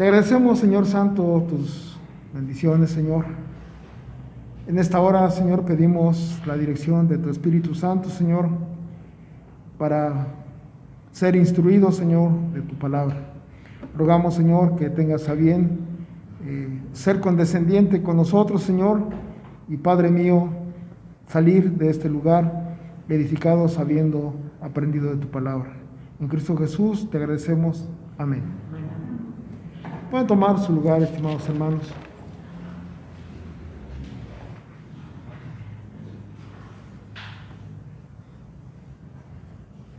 Te agradecemos, Señor Santo, tus bendiciones, Señor. En esta hora, Señor, pedimos la dirección de tu Espíritu Santo, Señor, para ser instruidos, Señor, de tu palabra. Rogamos, Señor, que tengas a bien ser condescendiente con nosotros, Señor, y Padre mío, salir de este lugar edificados habiendo aprendido de tu palabra. En Cristo Jesús te agradecemos. Amén. Pueden tomar su lugar, estimados hermanos.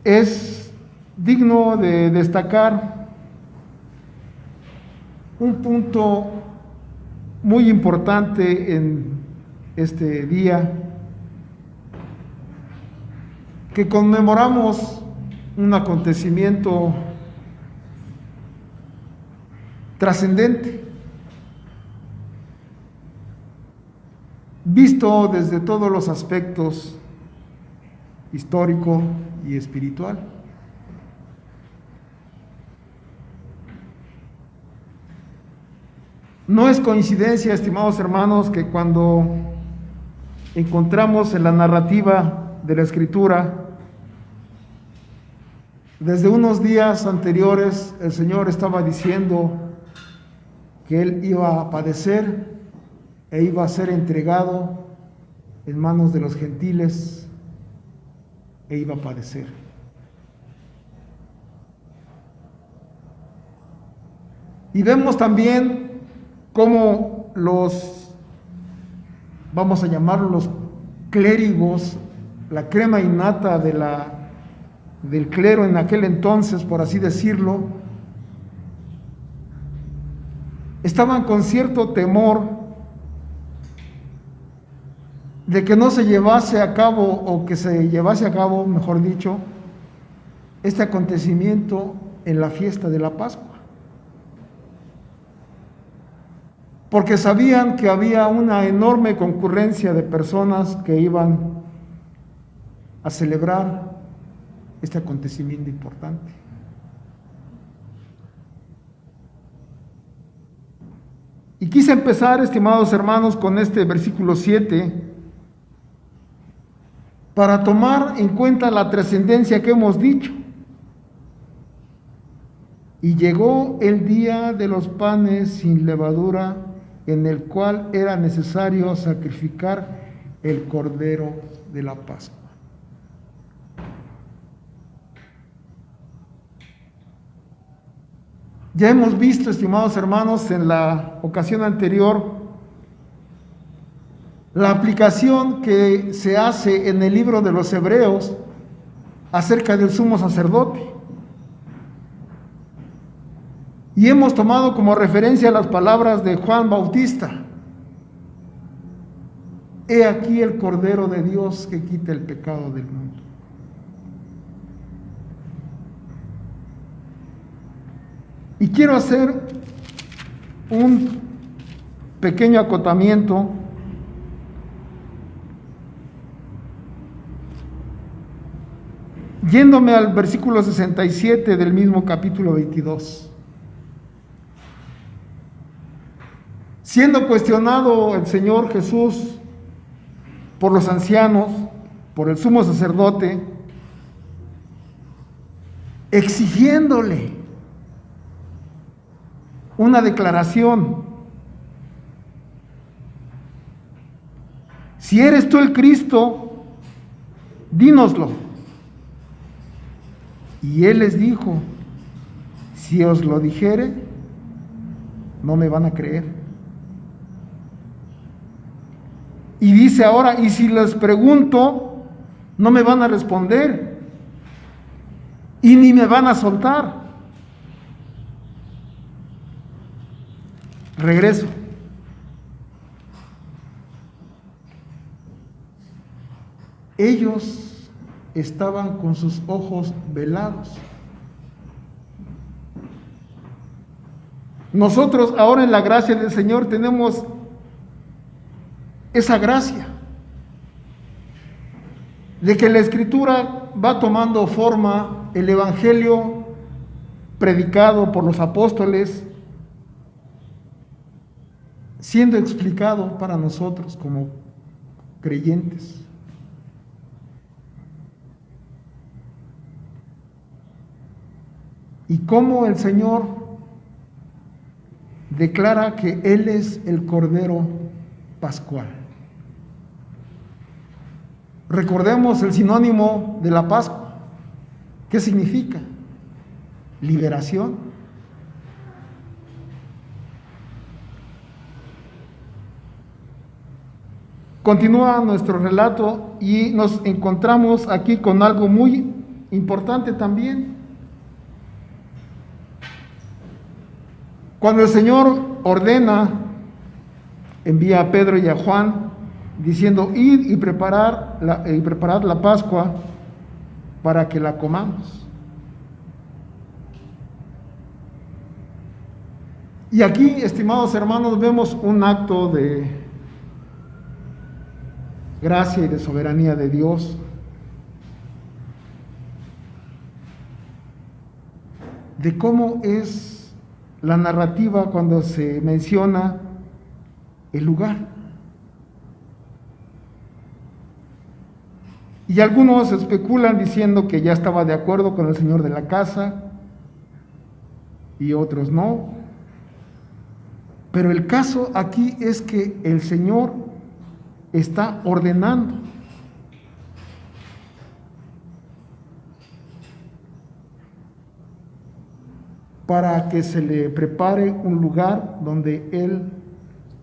Es digno de destacar un punto muy importante en este día, que conmemoramos un acontecimiento trascendente, visto desde todos los aspectos histórico y espiritual. No es coincidencia, estimados hermanos, que cuando encontramos en la narrativa de la Escritura, desde unos días anteriores el Señor estaba diciendo que Él iba a padecer e iba a ser entregado en manos de los gentiles e iba a padecer. Y vemos también cómo vamos a llamarlos los clérigos, la crema innata del clero en aquel entonces, por así decirlo, estaban con cierto temor de que no se llevase a cabo, o que se llevase a cabo, mejor dicho, este acontecimiento en la fiesta de la Pascua. Porque sabían que había una enorme concurrencia de personas que iban a celebrar este acontecimiento importante. Y quise empezar, estimados hermanos, con este versículo 7, para tomar en cuenta la trascendencia que hemos dicho. Y llegó el día de los panes sin levadura, en el cual era necesario sacrificar el cordero de la Pascua. Ya hemos visto, estimados hermanos, en la ocasión anterior, la aplicación que se hace en el libro de los Hebreos acerca del sumo sacerdote. Y hemos tomado como referencia las palabras de Juan Bautista: he aquí el Cordero de Dios que quita el pecado del mundo. Y quiero hacer un pequeño acotamiento yéndome al versículo 67 del mismo capítulo 22. Siendo cuestionado el Señor Jesús por los ancianos, por el sumo sacerdote, exigiéndole una declaración: si eres tú el Cristo, dínoslo. Y él les dijo: si os lo dijere, no me van a creer. Y dice ahora: y si les pregunto, no me van a responder y ni me van a soltar. Regreso. Ellos estaban con sus ojos velados. Nosotros ahora, en la gracia del Señor, tenemos esa gracia de que la Escritura va tomando forma, el Evangelio predicado por los apóstoles siendo explicado para nosotros como creyentes. Y cómo el Señor declara que Él es el Cordero Pascual. Recordemos el sinónimo de la Pascua. ¿Qué significa? Liberación. Continúa nuestro relato y nos encontramos aquí con algo muy importante también. Cuando el Señor ordena, envía a Pedro y a Juan, diciendo: id y preparad la Pascua para que la comamos. Y aquí, estimados hermanos, vemos un acto de gracia y de soberanía de Dios, de cómo es la narrativa cuando se menciona el lugar. Y algunos especulan diciendo que ya estaba de acuerdo con el señor de la casa y otros no. Pero el caso aquí es que el Señor está ordenando. Para que se le prepare un lugar donde Él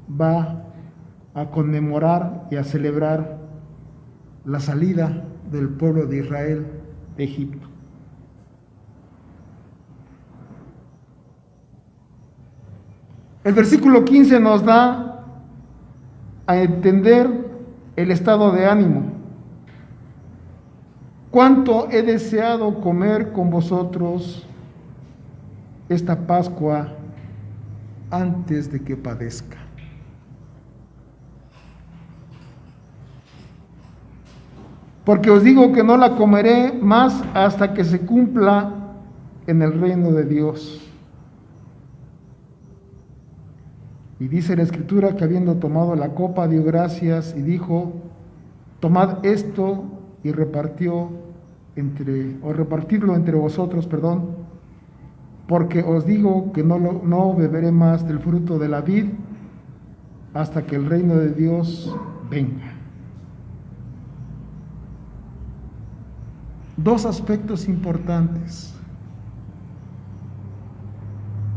va a conmemorar y a celebrar la salida del pueblo de Israel de Egipto. El versículo 15 nos da a entender el estado de ánimo. Cuánto he deseado comer con vosotros esta Pascua antes de que padezca. Porque os digo que no la comeré más hasta que se cumpla en el reino de Dios. Y dice la Escritura que habiendo tomado la copa dio gracias y dijo: tomad esto y repartirlo entre vosotros, porque os digo que no beberé más del fruto de la vid hasta que el reino de Dios venga. Dos aspectos importantes.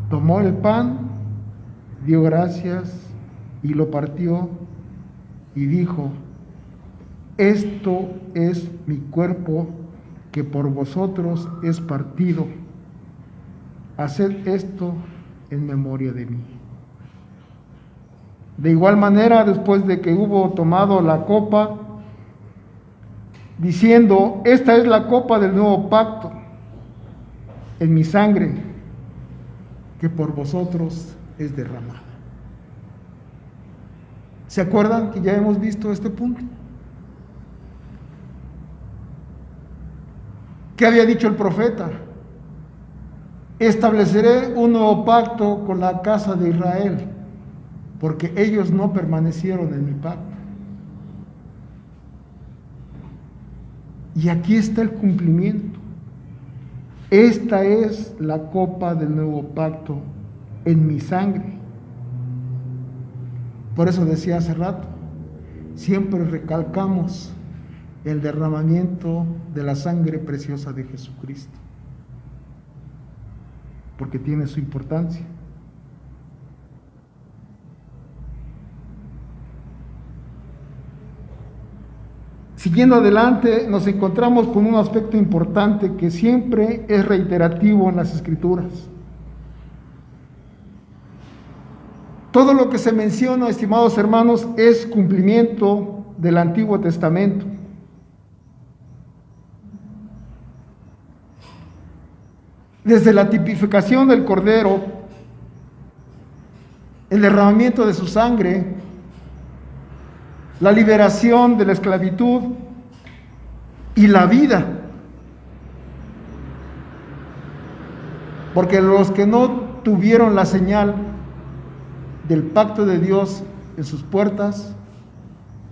Tomó el pan, dio gracias y lo partió y dijo: esto es mi cuerpo que por vosotros es partido. Haced esto en memoria de mí. De igual manera, después de que hubo tomado la copa, diciendo: esta es la copa del nuevo pacto en mi sangre, que por vosotros es derramada. ¿Se acuerdan que ya hemos visto este punto? ¿Qué había dicho el profeta? Estableceré un nuevo pacto con la casa de Israel, porque ellos no permanecieron en mi pacto. Y aquí está el cumplimiento. Esta es la copa del nuevo pacto en mi sangre. Por eso decía hace rato, siempre recalcamos el derramamiento de la sangre preciosa de Jesucristo, porque tiene su importancia. Siguiendo adelante, nos encontramos con un aspecto importante que siempre es reiterativo en las Escrituras. Todo lo que se menciona, estimados hermanos, es cumplimiento del Antiguo Testamento. Desde la tipificación del Cordero, el derramamiento de su sangre, la liberación de la esclavitud y la vida. Porque los que no tuvieron la señal del pacto de Dios en sus puertas,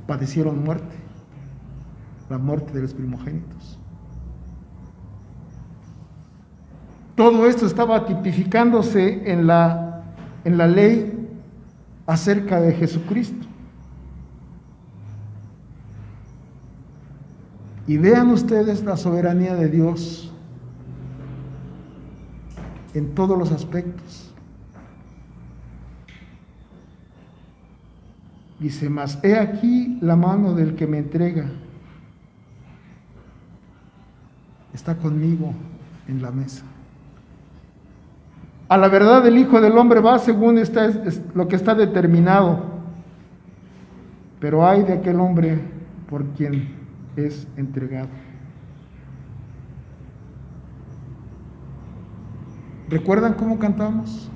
padecieron muerte, la muerte de los primogénitos. Todo esto estaba tipificándose en la ley acerca de Jesucristo. Y vean ustedes la soberanía de Dios en todos los aspectos. Dice: mas he aquí la mano del que me entrega está conmigo en la mesa. A la verdad el Hijo del Hombre va según lo que está determinado, pero ay de aquel hombre por quien es entregado. ¿Recuerdan cómo cantamos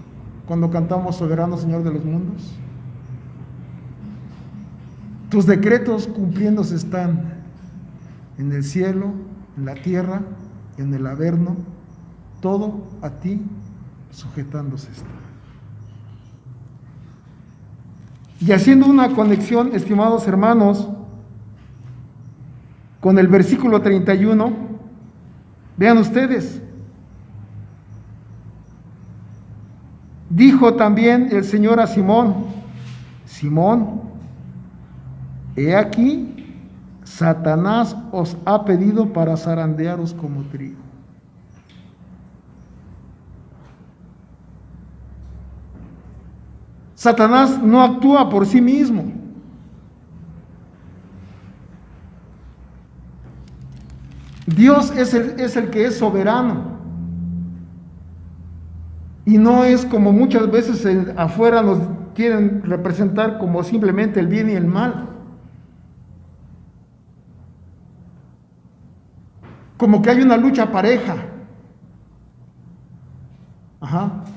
cuando cantamos Soberano Señor de los mundos? Tus decretos cumpliéndose están en el cielo, en la tierra, en el averno, todo a ti sujetándose está. Y haciendo una conexión, estimados hermanos, con el versículo 31, vean ustedes, dijo también el Señor a Simón: Simón, he aquí, Satanás os ha pedido para zarandearos como trigo. Satanás no actúa por sí mismo. Dios es el que es soberano. Y no es como muchas veces afuera nos quieren representar como simplemente el bien y el mal. Como que hay una lucha pareja.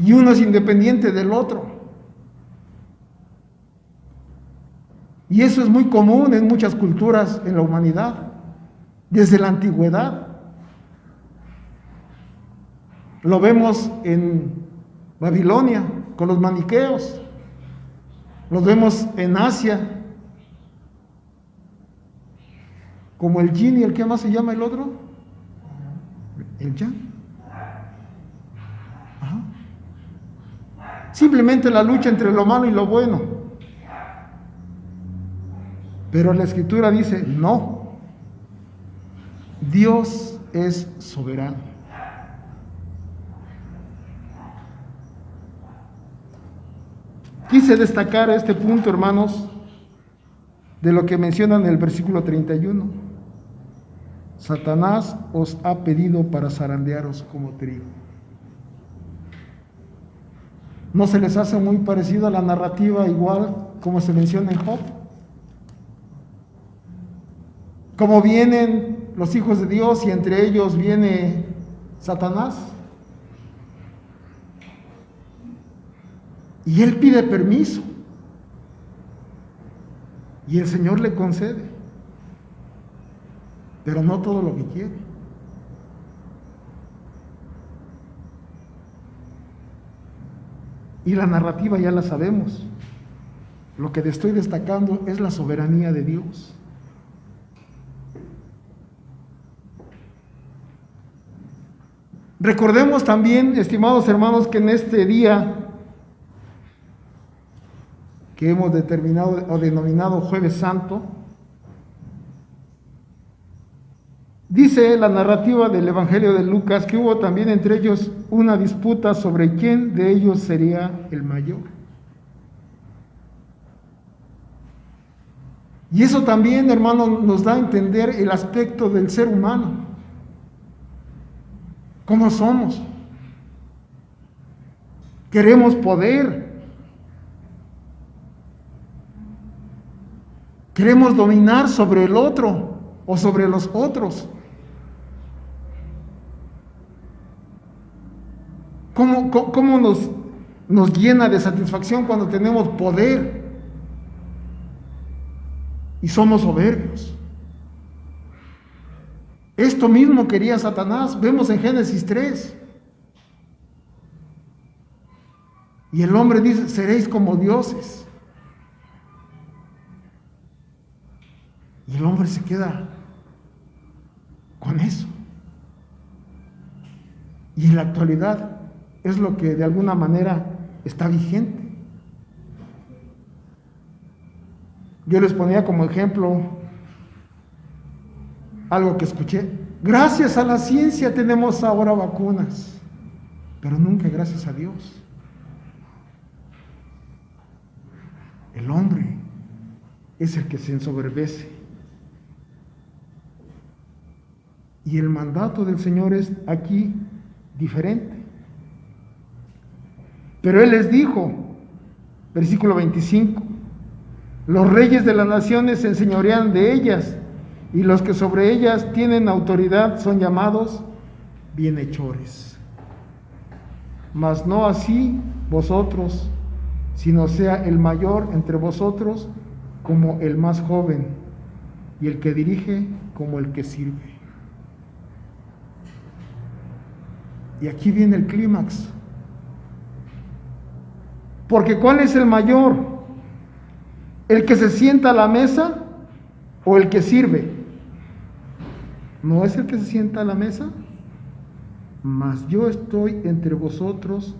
Y uno es independiente del otro. Y eso es muy común en muchas culturas en la humanidad, desde la antigüedad. Lo vemos en Babilonia con los maniqueos, los vemos en Asia, como el yin y el, ¿qué más se llama el otro? El yang. Simplemente la lucha entre lo malo y lo bueno. Pero la Escritura dice: no, Dios es soberano. Quise destacar este punto, hermanos, de lo que menciona en el versículo 31. Satanás os ha pedido para zarandearos como trigo. ¿No se les hace muy parecido a la narrativa igual como se menciona en Job? Como vienen los hijos de Dios y entre ellos viene Satanás. Y él pide permiso. Y el Señor le concede. Pero no todo lo que quiere. Y la narrativa ya la sabemos. Lo que estoy destacando es la soberanía de Dios. Recordemos también, estimados hermanos, que en este día que hemos determinado o denominado Jueves Santo, dice la narrativa del Evangelio de Lucas que hubo también entre ellos una disputa sobre quién de ellos sería el mayor. Y eso también, hermano, nos da a entender el aspecto del ser humano. ¿Cómo somos? Queremos poder. Queremos dominar sobre el otro o sobre los otros. ¿Cómo nos llena de satisfacción cuando tenemos poder y somos soberbios? Esto mismo quería Satanás. Vemos en Génesis 3. Y el hombre dice, seréis como dioses. Y el hombre se queda con eso. Y en la actualidad es lo que de alguna manera está vigente. Yo les ponía como ejemplo algo que escuché. Gracias a la ciencia tenemos ahora vacunas, pero nunca gracias a Dios. El hombre es el que se ensoberbece. Y el mandato del Señor es aquí diferente. Pero Él les dijo, versículo 25, los reyes de las naciones se enseñorean de ellas, y los que sobre ellas tienen autoridad son llamados bienhechores. Mas no así vosotros, sino sea el mayor entre vosotros como el más joven, y el que dirige como el que sirve. Y aquí viene el clímax. Porque ¿cuál es el mayor? ¿El que se sienta a la mesa o el que sirve? ¿No es el que se sienta a la mesa? Mas yo estoy entre vosotros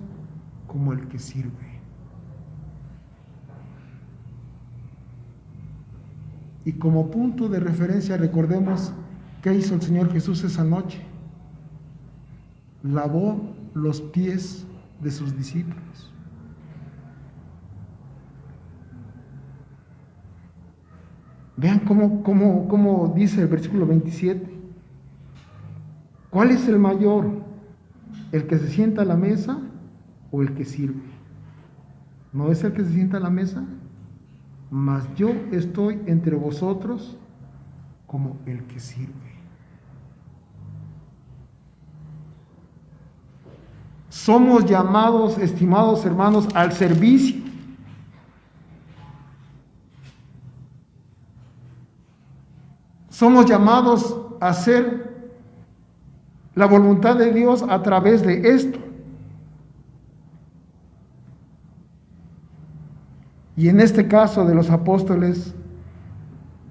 como el que sirve. Y como punto de referencia recordemos qué hizo el Señor Jesús esa noche. Lavó los pies de sus discípulos. Vean cómo dice el versículo 27. ¿Cuál es el mayor? ¿El que se sienta a la mesa o el que sirve? ¿No es el que se sienta a la mesa? Mas yo estoy entre vosotros como el que sirve. Somos llamados, estimados hermanos, al servicio. Somos llamados a hacer la voluntad de Dios a través de esto. Y en este caso de los apóstoles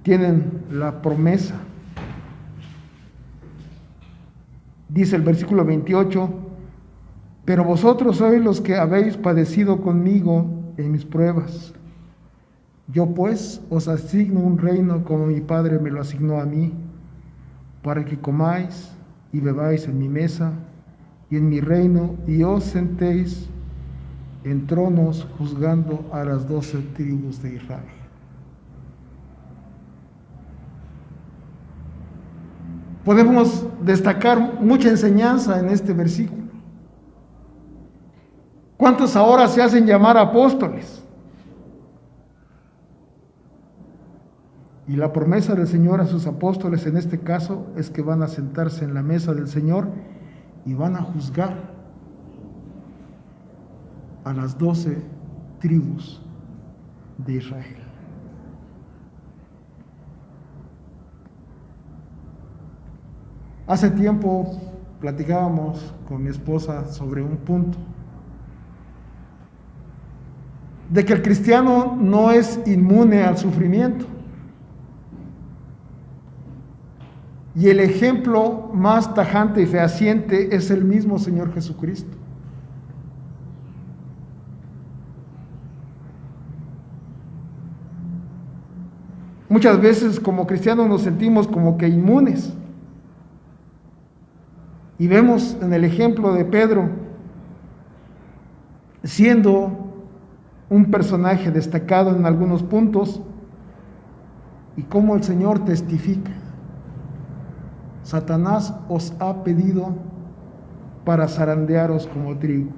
tienen la promesa. Dice el versículo 28, pero vosotros sois los que habéis padecido conmigo en mis pruebas. Yo pues os asigno un reino como mi Padre me lo asignó a mí, para que comáis y bebáis en mi mesa y en mi reino, y os sentéis en tronos juzgando a las 12 tribus de Israel. Podemos destacar mucha enseñanza en este versículo. ¿Cuántos ahora se hacen llamar apóstoles? Y la promesa del Señor a sus apóstoles en este caso es que van a sentarse en la mesa del Señor y van a juzgar a las 12 tribus de Israel. Hace tiempo platicábamos con mi esposa sobre un punto, de que el cristiano no es inmune al sufrimiento. Y el ejemplo más tajante y fehaciente es el mismo Señor Jesucristo. Muchas veces como cristianos nos sentimos como que inmunes. Y vemos en el ejemplo de Pedro, siendo un personaje destacado en algunos puntos, y cómo el Señor testifica. Satanás os ha pedido para zarandearos como trigo,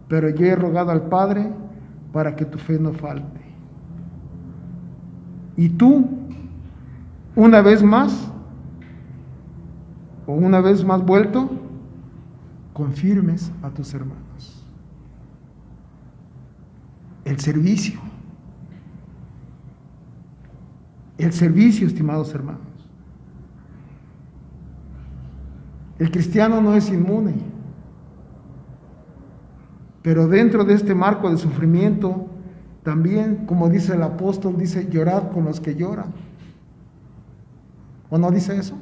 pero yo he rogado al Padre para que tu fe no falte. Y tú, una vez más vuelto, confirmes a tus hermanos. El servicio, estimados hermanos. El cristiano no es inmune. Pero dentro de este marco de sufrimiento, también, como dice el apóstol, dice, llorad con los que lloran. ¿O no dice eso?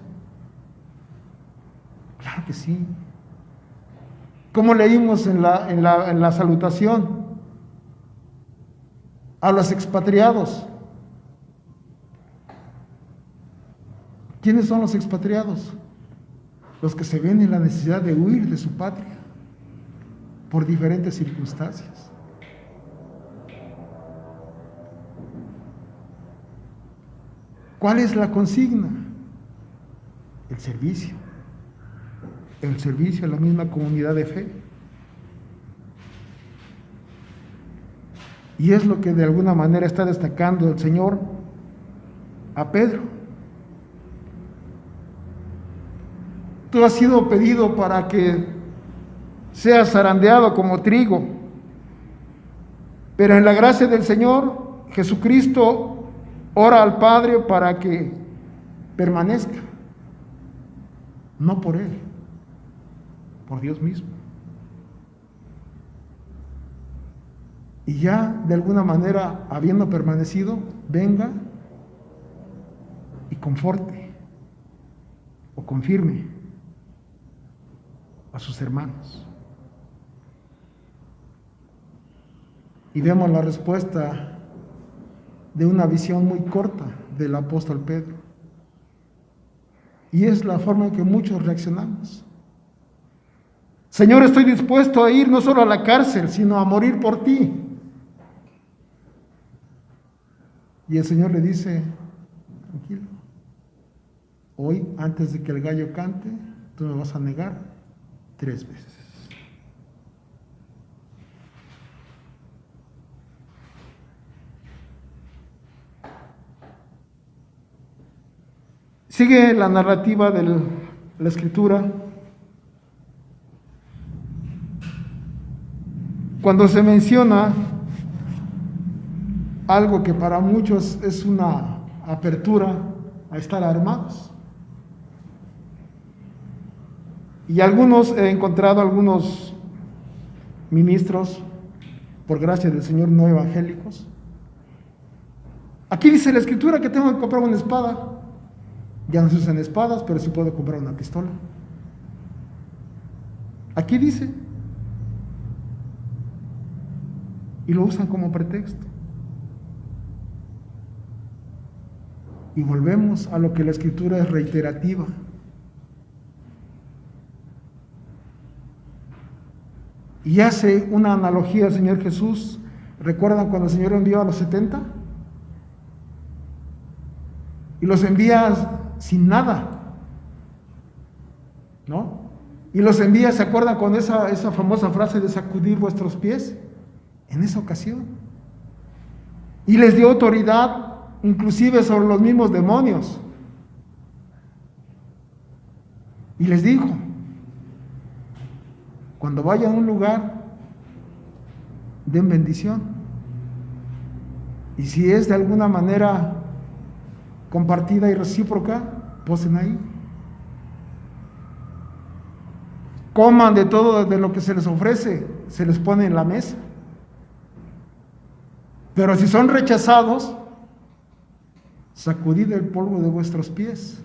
Claro que sí. Como leímos en la salutación a los expatriados. ¿Quiénes son los expatriados? Los que se ven en la necesidad de huir de su patria por diferentes circunstancias. ¿Cuál es la consigna? El servicio. El servicio a la misma comunidad de fe. Y es lo que de alguna manera está destacando el Señor a Pedro. Tú has sido pedido para que seas zarandeado como trigo, pero en la gracia del Señor Jesucristo ora al Padre para que permanezca, no por Él, por Dios mismo. Y ya de alguna manera, habiendo permanecido, venga y conforte o confirme a sus hermanos. Y vemos la respuesta de una visión muy corta del apóstol Pedro. Y es la forma en que muchos reaccionamos. Señor, estoy dispuesto a ir no solo a la cárcel, sino a morir por ti. Y el Señor le dice, tranquilo, hoy antes de que el gallo cante, tú me vas a negar 3 veces. Sigue la narrativa de la Escritura. Cuando se menciona algo que para muchos es una apertura a estar armados. Y he encontrado algunos ministros, por gracia del Señor, no evangélicos. Aquí dice la Escritura que tengo que comprar una espada. Ya no se usan espadas, pero sí puedo comprar una pistola. Aquí dice. Y lo usan como pretexto. Y volvemos a lo que la Escritura es reiterativa. Y hace una analogía al Señor Jesús. ¿Recuerdan cuando el Señor envió a los 70? Y los envía sin nada, ¿no? Y los envía, ¿se acuerdan con esa famosa frase de sacudir vuestros pies? En esa ocasión. Y les dio autoridad, inclusive sobre los mismos demonios. Y les dijo, cuando vayan a un lugar, den bendición. Y si es de alguna manera compartida y recíproca, posen ahí. Coman de todo de lo que se les ofrece, se les pone en la mesa. Pero si son rechazados, sacudid el polvo de vuestros pies,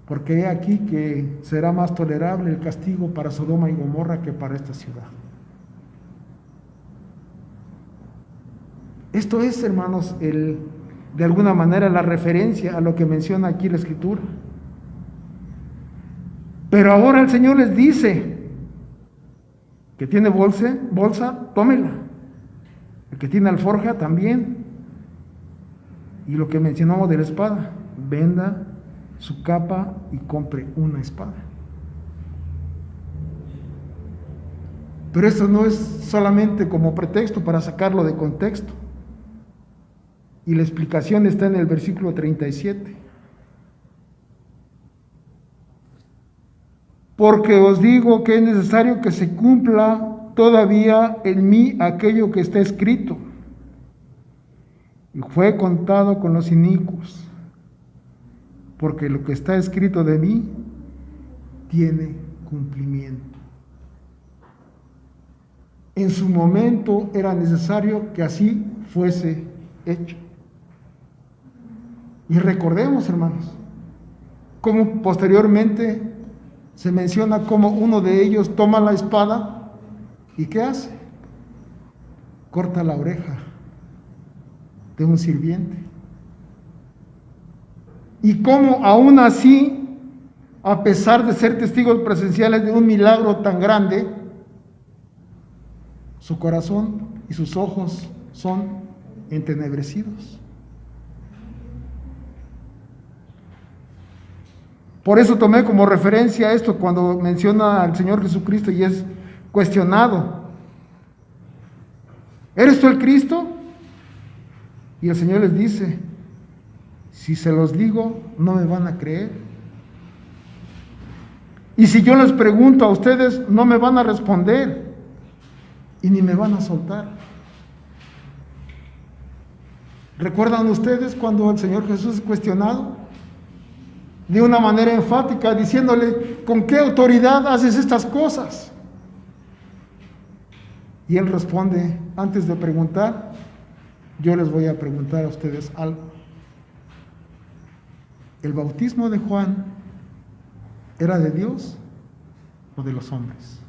porque he aquí que será más tolerable el castigo para Sodoma y Gomorra que para esta ciudad. Esto es, hermanos, de alguna manera la referencia a lo que menciona aquí la Escritura. Pero ahora el Señor les dice que tiene bolsa, tómela. El que tiene alforja también. Y lo que mencionamos de la espada, venda su capa y compre una espada. Pero esto no es solamente como pretexto para sacarlo de contexto. Y la explicación está en el versículo 37. Porque os digo que es necesario que se cumpla todavía en mí aquello que está escrito. Y fue contado con los inicuos, porque lo que está escrito de mí tiene cumplimiento. en su momento era necesario que así fuese hecho. Y recordemos, hermanos, cómo posteriormente se menciona cómo uno de ellos toma la espada y ¿qué hace? Corta la oreja de un sirviente. Y cómo aún así, a pesar de ser testigos presenciales de un milagro tan grande, su corazón y sus ojos son entenebrecidos. Por eso tomé como referencia esto cuando menciona al Señor Jesucristo y es cuestionado: ¿eres tú el Cristo? Y el Señor les dice: si se los digo, no me van a creer. Y si yo les pregunto a ustedes, no me van a responder y ni me van a soltar. ¿Recuerdan ustedes cuando el Señor Jesús es cuestionado? De una manera enfática, diciéndole: ¿con qué autoridad haces estas cosas? Y él responde: antes de preguntar, yo les voy a preguntar a ustedes algo. ¿El bautismo de Juan era de Dios o de los hombres?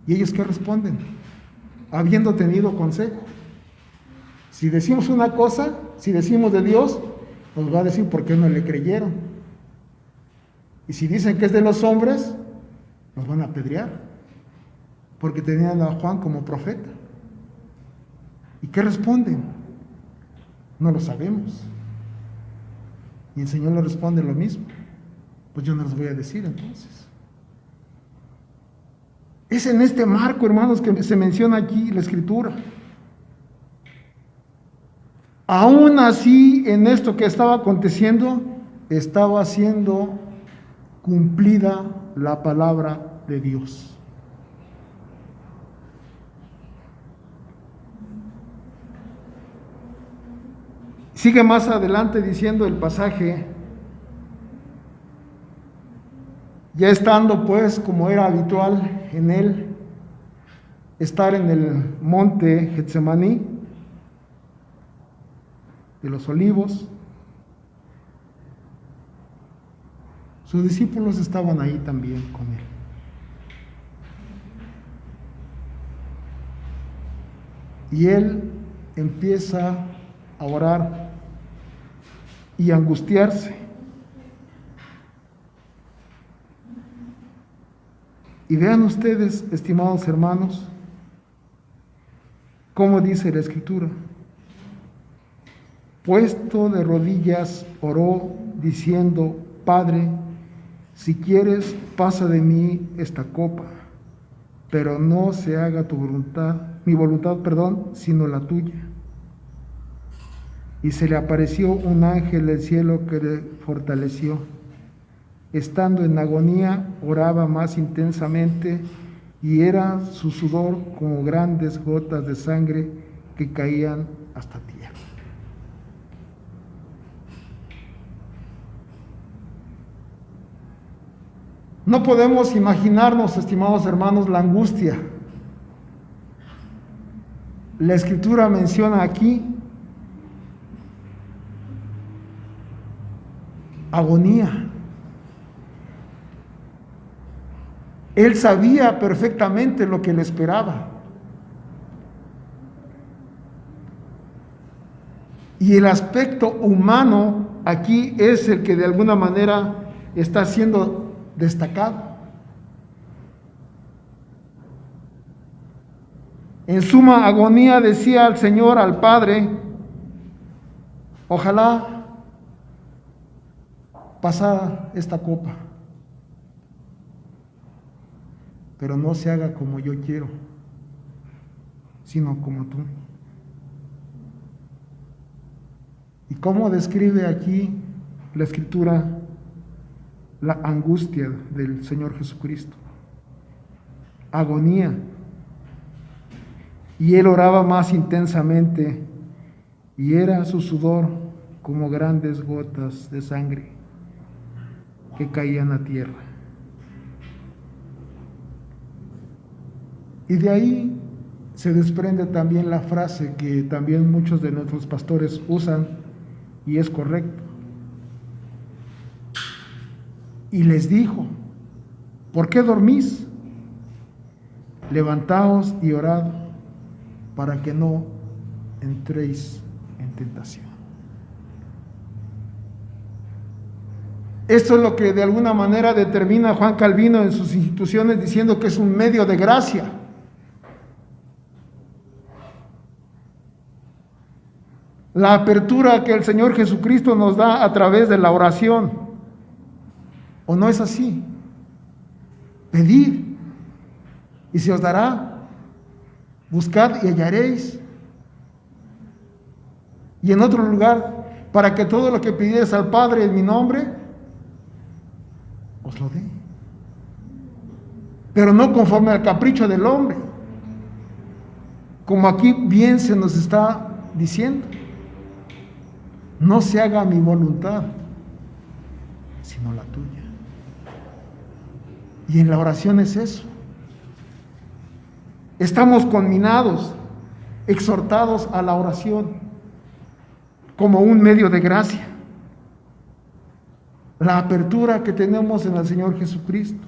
¿Y ellos qué responden? Habiendo tenido consejo. Si decimos una cosa, si decimos de Dios, nos va a decir por qué no le creyeron. Y si dicen que es de los hombres, nos van a apedrear, porque tenían a Juan como profeta. ¿Y qué responden? No lo sabemos. Y el Señor le responde lo mismo: pues yo no les voy a decir entonces. Es en este marco, hermanos, que se menciona aquí la Escritura. Aún así, en esto que estaba aconteciendo, estaba siendo cumplida la palabra de Dios. Sigue más adelante diciendo el pasaje: ya estando pues, como era habitual en él, estar en el monte Getsemaní de los Olivos, sus discípulos estaban ahí también con él. Y él empieza a orar y a angustiarse. Y vean ustedes, estimados hermanos, cómo dice la Escritura: puesto de rodillas oró diciendo: Padre, si quieres, pasa de mí esta copa, pero no se haga tu voluntad, mi voluntad, sino la tuya. Y se le apareció un ángel del cielo que le fortaleció. Estando en agonía, oraba más intensamente, y era su sudor como grandes gotas de sangre que caían hasta tierra. No podemos imaginarnos, estimados hermanos, la angustia. La Escritura menciona aquí agonía. Él sabía perfectamente lo que le esperaba. Y el aspecto humano aquí es el que de alguna manera está siendo destacado. En suma agonía decía al Señor, al Padre: ojalá pasara esta copa, pero no se haga como yo quiero, sino como tú. ¿Y cómo describe aquí la Escritura la angustia del Señor Jesucristo? Agonía. Y él oraba más intensamente, y era su sudor como grandes gotas de sangre que caían a tierra. Y de ahí se desprende también la frase que también muchos de nuestros pastores usan, y es correcto. Y les dijo: ¿por qué dormís? Levantaos y orad para que no entréis en tentación. Esto es lo que de alguna manera determina Juan Calvino en sus instituciones, diciendo que es un medio de gracia. La apertura que el Señor Jesucristo nos da a través de la oración. ¿O no es así? Pedid y se os dará, buscad y hallaréis. Y en otro lugar, para que todo lo que pidierais al Padre en mi nombre, os lo dé. Pero no conforme al capricho del hombre, como aquí bien se nos está diciendo: no se haga mi voluntad, sino la tuya. Y en la oración es eso. Estamos conminados, exhortados a la oración como un medio de gracia. La apertura que tenemos en el Señor Jesucristo.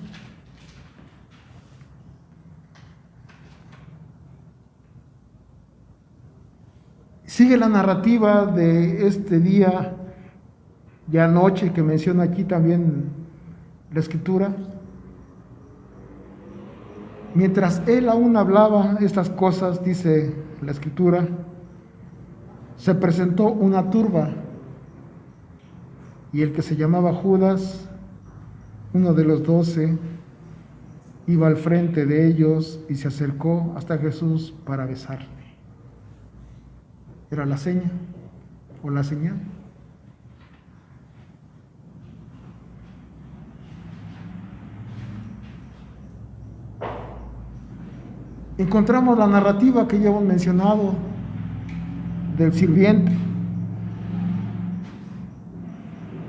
Sigue la narrativa de este día, ya noche, que menciona aquí también la Escritura. Mientras él aún hablaba estas cosas, dice la Escritura, se presentó una turba, y el que se llamaba Judas, uno de los 12, iba al frente de ellos y se acercó hasta Jesús para besarle. Era la seña o la señal. Encontramos la narrativa que ya hemos mencionado del sirviente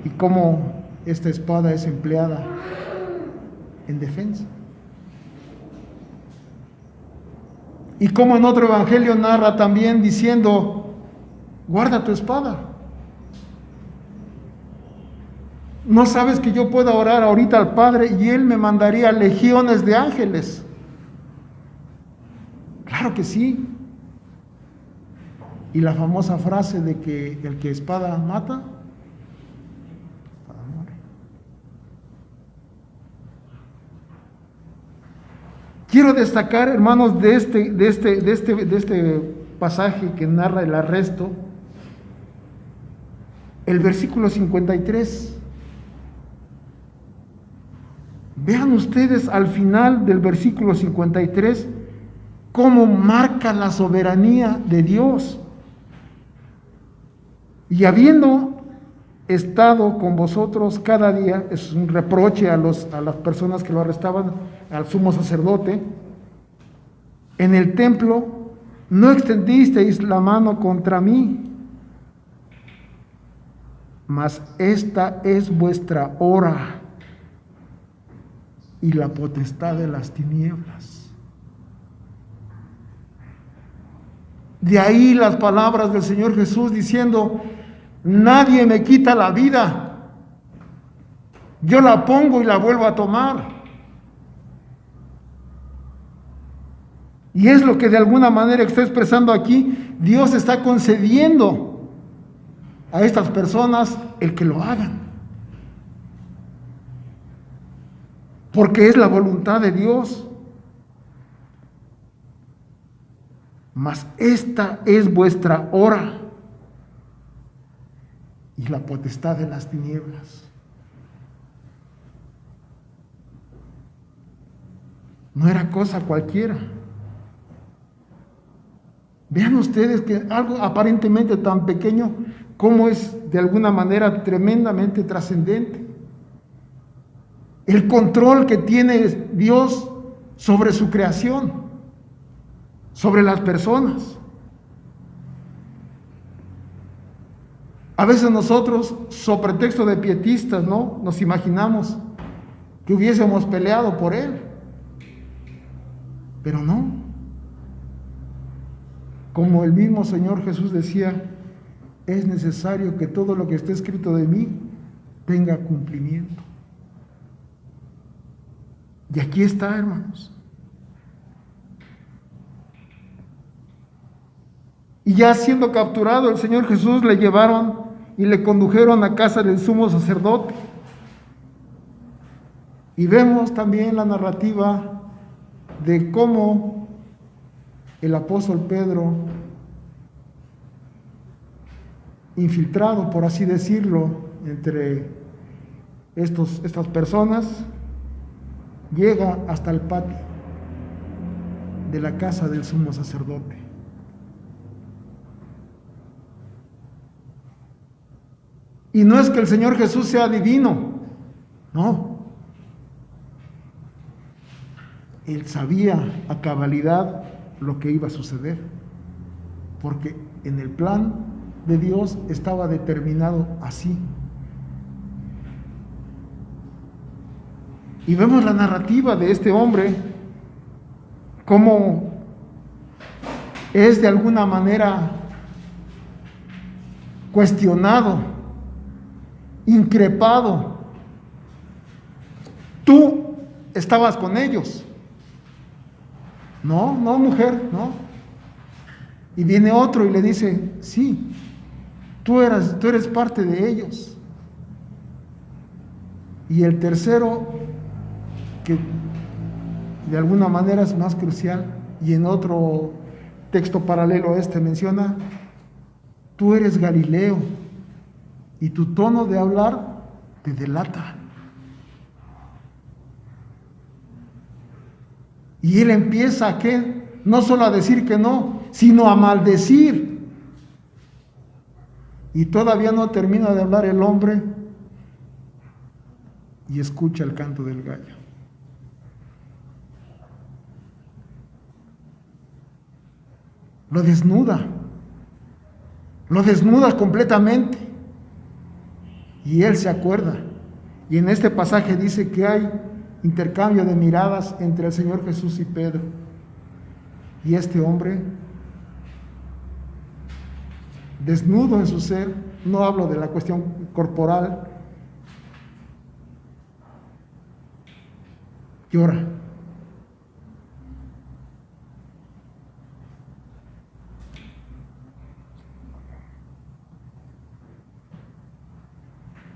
y cómo esta espada es empleada en defensa. Y cómo en otro evangelio narra también diciendo: guarda tu espada. ¿No sabes que yo puedo orar ahorita al Padre y Él me mandaría legiones de ángeles? Claro que sí. Y la famosa frase de que el que espada mata, espada muere. Quiero destacar, hermanos, de este pasaje que narra el arresto, el versículo 53. Vean ustedes al final del versículo 53 cómo marca la soberanía de Dios. Y habiendo estado con vosotros cada día, es un reproche a las personas que lo arrestaban, al sumo sacerdote, en el templo, no extendisteis la mano contra mí, mas esta es vuestra hora y la potestad de las tinieblas. De ahí las palabras del Señor Jesús diciendo: nadie me quita la vida, yo la pongo y la vuelvo a tomar. Y es lo que de alguna manera está expresando aquí. Dios está concediendo a estas personas el que lo hagan, porque es la voluntad de Dios. Mas esta es vuestra hora y la potestad de las tinieblas. No era cosa cualquiera. Vean ustedes que algo aparentemente tan pequeño, como es de alguna manera tremendamente trascendente. El control que tiene Dios sobre su creación, sobre las personas. A veces nosotros, sobre pretexto de pietistas, ¿no?, nos imaginamos que hubiésemos peleado por Él. Pero no. Como el mismo Señor Jesús decía, es necesario que todo lo que esté escrito de mí tenga cumplimiento. Y aquí está, hermanos. Y ya siendo capturado el Señor Jesús, le llevaron y le condujeron a casa del sumo sacerdote. Y vemos también la narrativa de cómo el apóstol Pedro, infiltrado, por así decirlo, entre estas personas, llega hasta el patio de la casa del sumo sacerdote. Y no es que el Señor Jesús sea divino, no. Él sabía a cabalidad lo que iba a suceder, porque en el plan de Dios estaba determinado así. Y vemos la narrativa de este hombre, cómo es de alguna manera cuestionado, increpado. Tú estabas con ellos. No, mujer, no. Y viene otro y le dice, sí, tú eres parte de ellos. Y el tercero, que de alguna manera es más crucial, y en otro texto paralelo a este menciona, tú eres Galileo, y tu tono de hablar te delata. Y él empieza a ¿qué? No solo a decir que no, sino a maldecir. Y todavía no termina de hablar el hombre y escucha el canto del gallo. Lo desnuda completamente. Y él se acuerda. Y en este pasaje dice que hay intercambio de miradas entre el Señor Jesús y Pedro. Y este hombre, desnudo en su ser, no hablo de la cuestión corporal, llora.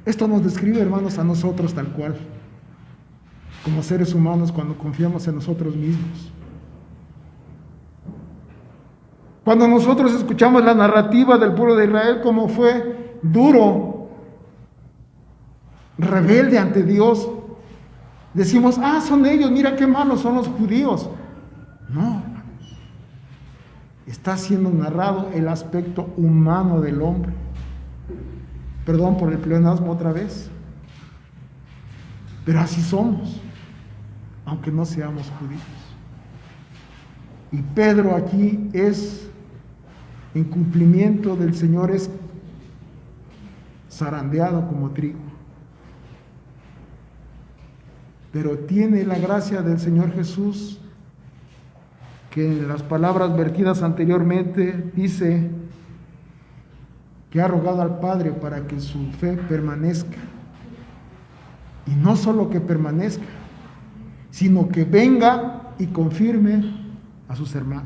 Esto nos describe, hermanos, a nosotros tal cual, como seres humanos, cuando confiamos en nosotros mismos. Cuando nosotros escuchamos la narrativa del pueblo de Israel, cómo fue duro, rebelde ante Dios, decimos, son ellos, mira qué malos son los judíos. No, está siendo narrado el aspecto humano del hombre. Perdón por el pleonasmo otra vez, pero así somos, aunque no seamos judíos. Y Pedro aquí es, en cumplimiento del Señor, es zarandeado como trigo. Pero tiene la gracia del Señor Jesús, que en las palabras vertidas anteriormente dice que ha rogado al Padre para que su fe permanezca. Y no solo que permanezca, sino que venga y confirme a sus hermanos.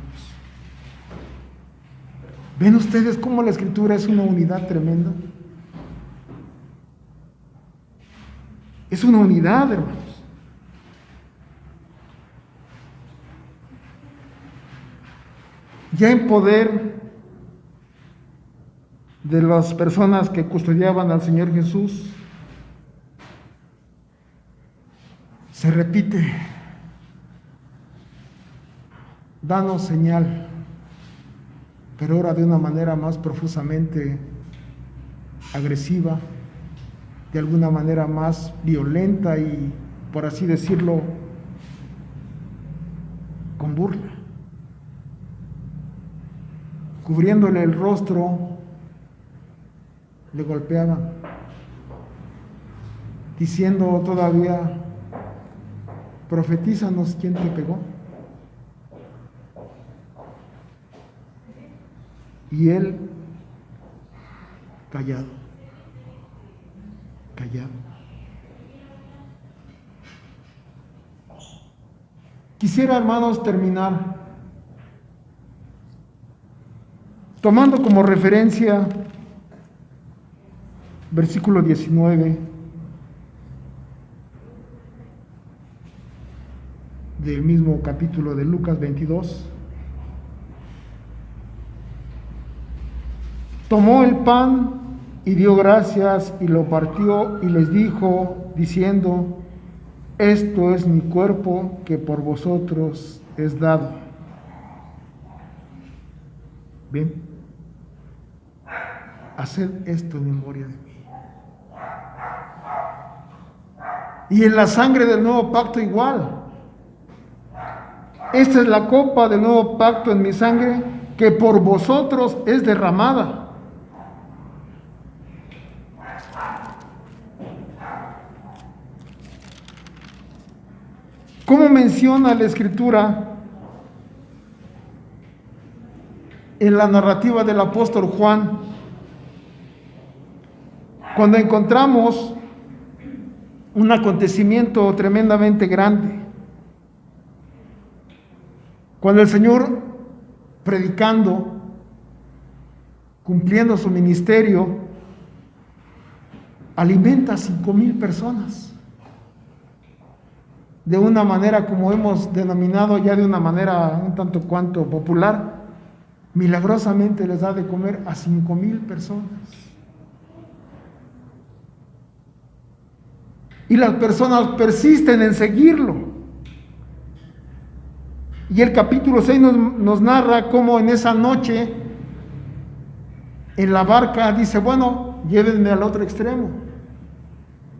¿Ven ustedes cómo la Escritura es una unidad tremenda? Es una unidad, hermanos. Ya en poder de las personas que custodiaban al Señor Jesús, se repite, danos señal, pero ahora de una manera más profusamente agresiva, de alguna manera más violenta y, por así decirlo, con burla, cubriéndole el rostro. Le golpeaban, diciendo todavía, profetízanos quién te pegó. Y él callado, callado. Quisiera, hermanos, terminar tomando como referencia versículo 19 del mismo capítulo de Lucas 22. Tomó el pan y dio gracias y lo partió y les dijo, diciendo: esto es mi cuerpo que por vosotros es dado. Bien, haced esto en memoria de mí. Y en la sangre del nuevo pacto igual. Esta es la copa del nuevo pacto en mi sangre, que por vosotros es derramada. ¿Cómo menciona la Escritura en la narrativa del apóstol Juan? Cuando encontramos un acontecimiento tremendamente grande, cuando el Señor, predicando, cumpliendo su ministerio, alimenta a 5,000 personas. De una manera, como hemos denominado ya de una manera un tanto cuanto popular, milagrosamente les da de comer a 5,000 personas. Y las personas persisten en seguirlo. Y el capítulo 6 nos narra cómo en esa noche, en la barca, dice: bueno, llévenme al otro extremo.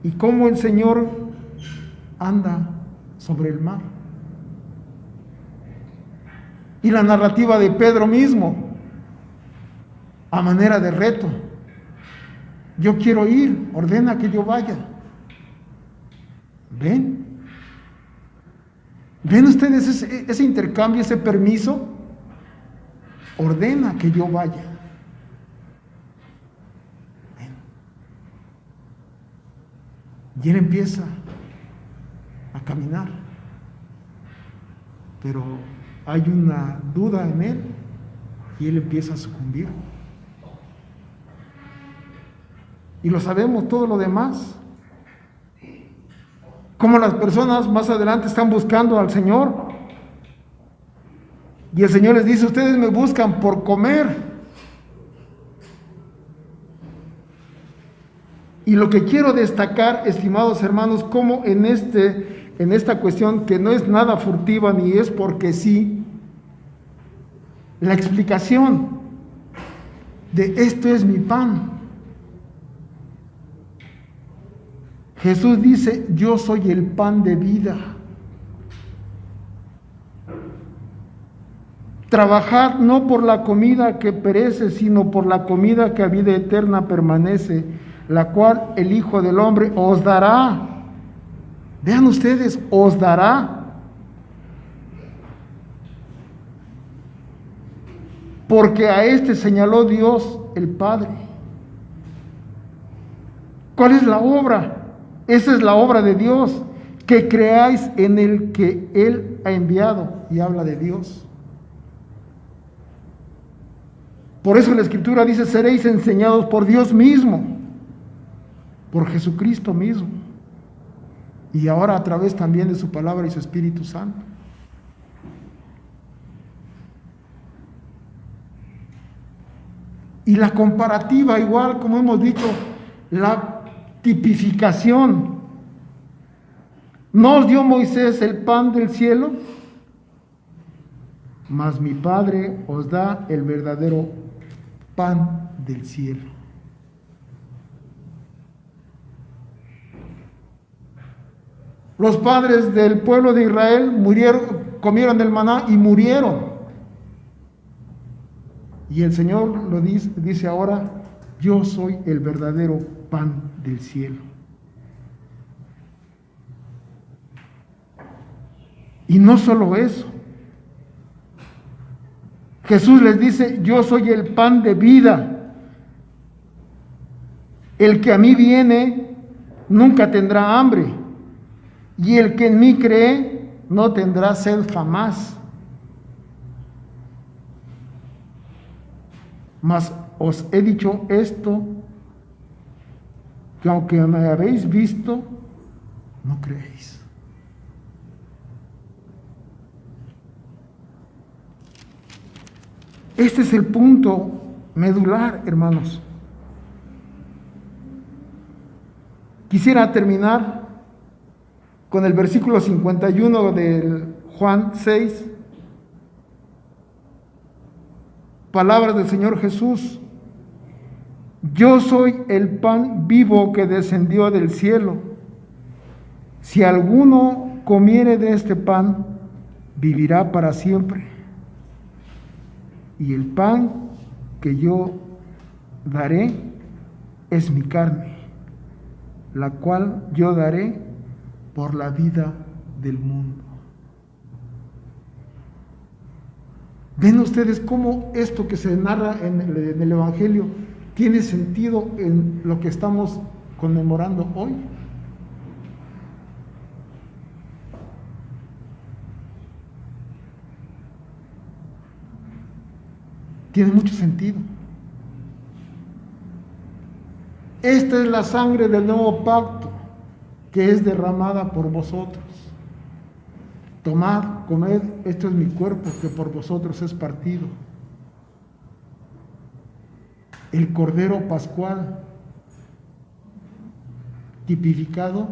Y cómo el Señor anda sobre el mar. Y la narrativa de Pedro mismo, a manera de reto: yo quiero ir, ordena que yo vaya. ¿Ven ustedes ese intercambio, ese permiso? Ordena que yo vaya. Y él empieza a caminar, pero hay una duda en él y él empieza a sucumbir. Y lo sabemos todo lo demás. Como las personas más adelante están buscando al Señor. Y el Señor les dice: ustedes me buscan por comer. Y lo que quiero destacar, estimados hermanos, como en esta cuestión, que no es nada furtiva ni es porque sí, la explicación de esto es mi pan. Jesús dice: yo soy el pan de vida. Trabajad no por la comida que perece, sino por la comida que a vida eterna permanece, la cual el Hijo del Hombre os dará. Vean ustedes, os dará. Porque a este señaló Dios el Padre. ¿Cuál es la obra? Esa es la obra de Dios, que creáis en el que Él ha enviado. Y habla de Dios. Por eso la Escritura dice: seréis enseñados por Dios mismo, por Jesucristo mismo, y ahora a través también de su palabra y su Espíritu Santo. Y la comparativa, igual como hemos dicho, la tipificación. ¿No os dio Moisés el pan del cielo? Mas mi Padre os da el verdadero pan del cielo. Los padres del pueblo de Israel comieron del maná y murieron. Y el Señor lo dice ahora: yo soy el verdadero pan del cielo. Y no solo eso, Jesús les dice: yo soy el pan de vida. El que a mí viene nunca tendrá hambre, y el que en mí cree no tendrá sed jamás. Mas os he dicho esto, que aunque me habéis visto, no creéis. Este es el punto medular, hermanos. Quisiera terminar con el versículo 51 del Juan 6. Palabras del Señor Jesús: yo soy el pan vivo que descendió del cielo. Si alguno comiere de este pan, vivirá para siempre. Y el pan que yo daré es mi carne, la cual yo daré por la vida del mundo. ¿Ven ustedes cómo esto que se narra en el Evangelio tiene sentido en lo que estamos conmemorando hoy? Tiene mucho sentido. Esta es la sangre del nuevo pacto, que es derramada por vosotros. Tomad, comed, esto es mi cuerpo que por vosotros es partido. El Cordero Pascual, tipificado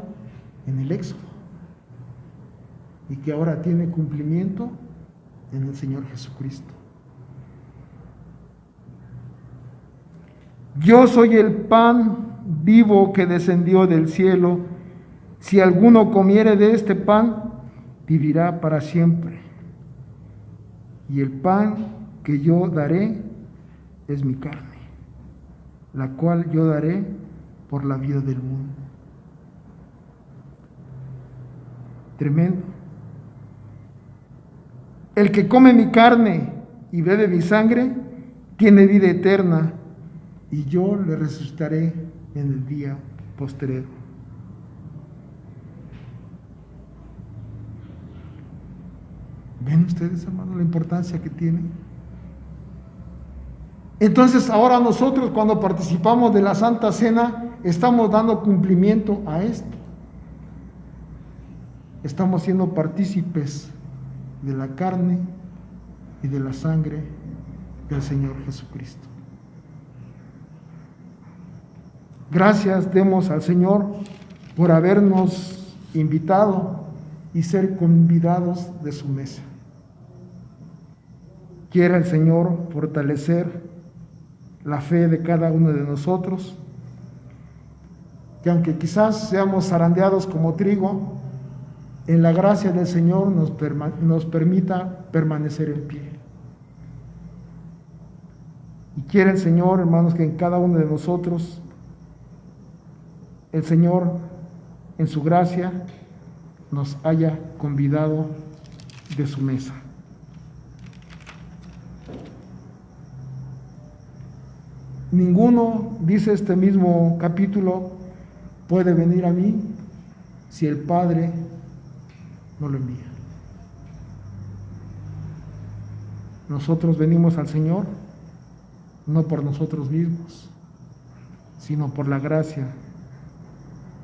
en el Éxodo, y que ahora tiene cumplimiento en el Señor Jesucristo. Yo soy el pan vivo que descendió del cielo. Si alguno comiere de este pan, vivirá para siempre. Y el pan que yo daré es mi carne, la cual yo daré por la vida del mundo. Tremendo. El que come mi carne y bebe mi sangre, tiene vida eterna, y yo le resucitaré en el día postrero. ¿Ven ustedes, hermanos, la importancia que tiene? Entonces, ahora nosotros, cuando participamos de la Santa Cena, estamos dando cumplimiento a esto. Estamos siendo partícipes de la carne y de la sangre del Señor Jesucristo. Gracias demos al Señor por habernos invitado y ser convidados de su mesa. Quiera el Señor fortalecer la fe de cada uno de nosotros, que aunque quizás seamos zarandeados como trigo, en la gracia del Señor nos permita permanecer en pie. Y quiera el Señor, hermanos, que en cada uno de nosotros el Señor, en su gracia, nos haya convidado de su mesa. Ninguno, dice este mismo capítulo, puede venir a mí si el Padre no lo envía. Nosotros venimos al Señor no por nosotros mismos, sino por la gracia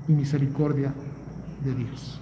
y misericordia de Dios.